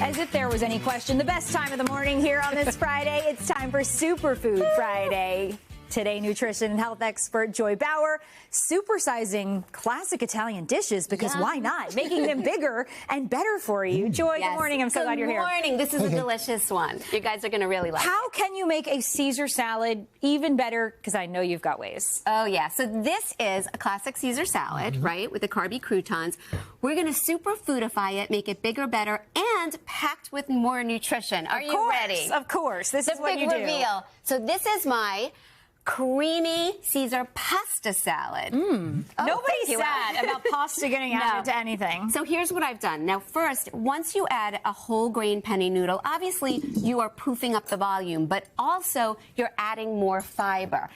As if there was any question, the best time of the morning here on this Friday, it's time for Superfood Friday. Today, nutrition and health expert Joy Bauer supersizing classic Italian dishes because why not? Making them bigger and better for you. Joy, good morning. I'm so glad you're here. Good morning. This is a delicious one. You guys are going to really like it. How can you make a Caesar salad even better? Because I know you've got ways. Oh, yeah. So this is a classic Caesar salad, right, with the carby croutons. We're going to superfoodify it, make it bigger, better, and packed with more nutrition. Are you ready? Of course. This is what you do. The big reveal. So this is my creamy Caesar pasta salad. Nobody's sad about pasta getting added to anything. So here's what I've done. Now first, once you add a whole grain penny noodle, obviously you are poofing up the volume, but also you're adding more fiber.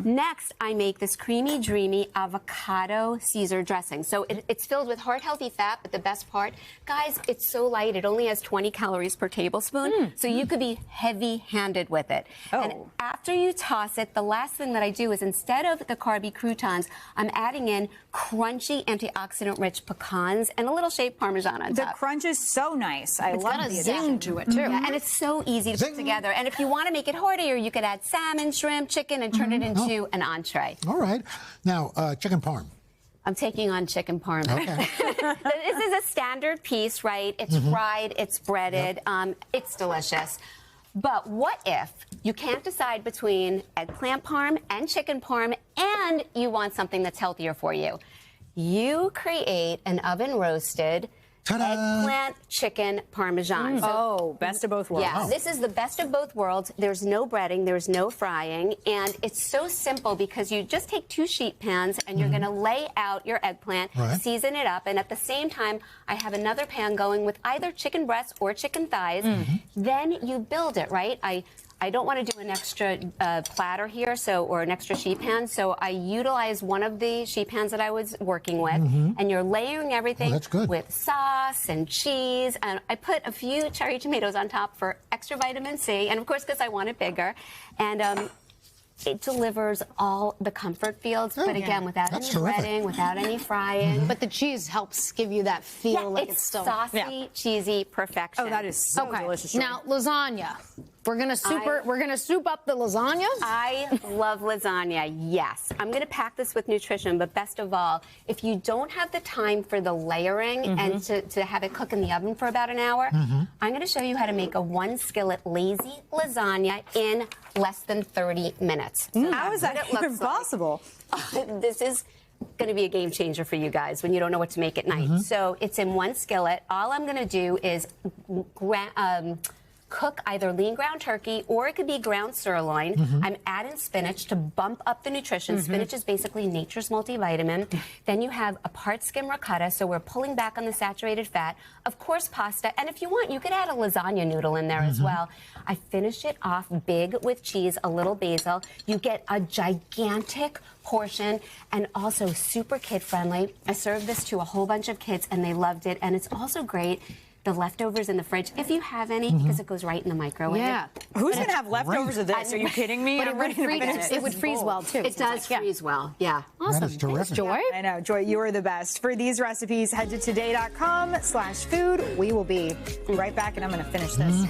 Next, I make this creamy, dreamy avocado Caesar dressing. So it's filled with heart-healthy fat, but the best part, guys, it's so light. It only has 20 calories per tablespoon, so you could be heavy-handed with it. And after you toss it, the last thing that I do is instead of the carby croutons, I'm adding in crunchy, antioxidant-rich pecans and a little shaved Parmesan on top. The crunch is so nice. I love the addition. Zing to it, too. Yeah, and it's so easy to put together. And if you want to make it heartier, you could add salmon, shrimp, chicken, and turn it into an entree. All right. Now, chicken parm. I'm taking on chicken parm. Okay. This is a standard piece, right? It's fried, it's breaded, it's delicious. But what if you can't decide between eggplant parm and chicken parm and you want something that's healthier for you? You create an oven-roasted eggplant chicken parmesan. So, best of both worlds. Yeah, this is the best of both worlds. There's no breading, there's no frying, and it's so simple because you just take 2 sheet pans and you're going to lay out your eggplant, season it up, and at the same time, I have another pan going with either chicken breasts or chicken thighs. Then you build it, right? I don't want to do an extra platter here, or an extra sheet pan, so I utilize one of the sheet pans that I was working with, and you're layering everything with sauce and cheese, and I put a few cherry tomatoes on top for extra vitamin C, and of course, because I want it bigger, and it delivers all the comfort feels, but again, without any breading, without any frying. But the cheese helps give you that feel like it's still saucy, cheesy perfection. Oh, that is so delicious. Now, lasagna. We're gonna soup up the lasagna. I love lasagna, yes. I'm gonna pack this with nutrition, but best of all, if you don't have the time for the layering and to have it cook in the oven for about an hour, I'm gonna show you how to make a 1-skillet lazy lasagna in less than 30 minutes. So how is that even possible? This is going to be a game changer for you guys when you don't know what to make at night. So it's in 1 skillet. All I'm going to do is cook either lean ground turkey or it could be ground sirloin. I'm adding spinach to bump up the nutrition. Spinach is basically nature's multivitamin. Then you have a part skim ricotta, so we're pulling back on the saturated fat. Of course, pasta. And if you want, you could add a lasagna noodle in there as well. I finish it off big with cheese, a little basil. You get a gigantic portion and also super kid-friendly. I served this to a whole bunch of kids and they loved it. And it's also great, the leftovers in the fridge, if you have any, because it goes right in the microwave. Yeah. Who's going to have leftovers of this? Are you kidding me? But it would freeze well, too. It does freeze well, yeah. Awesome. That is terrific. Thanks, Joy. I know, Joy, you are the best. For these recipes, head to today.com/food. We will be right back, and I'm going to finish this.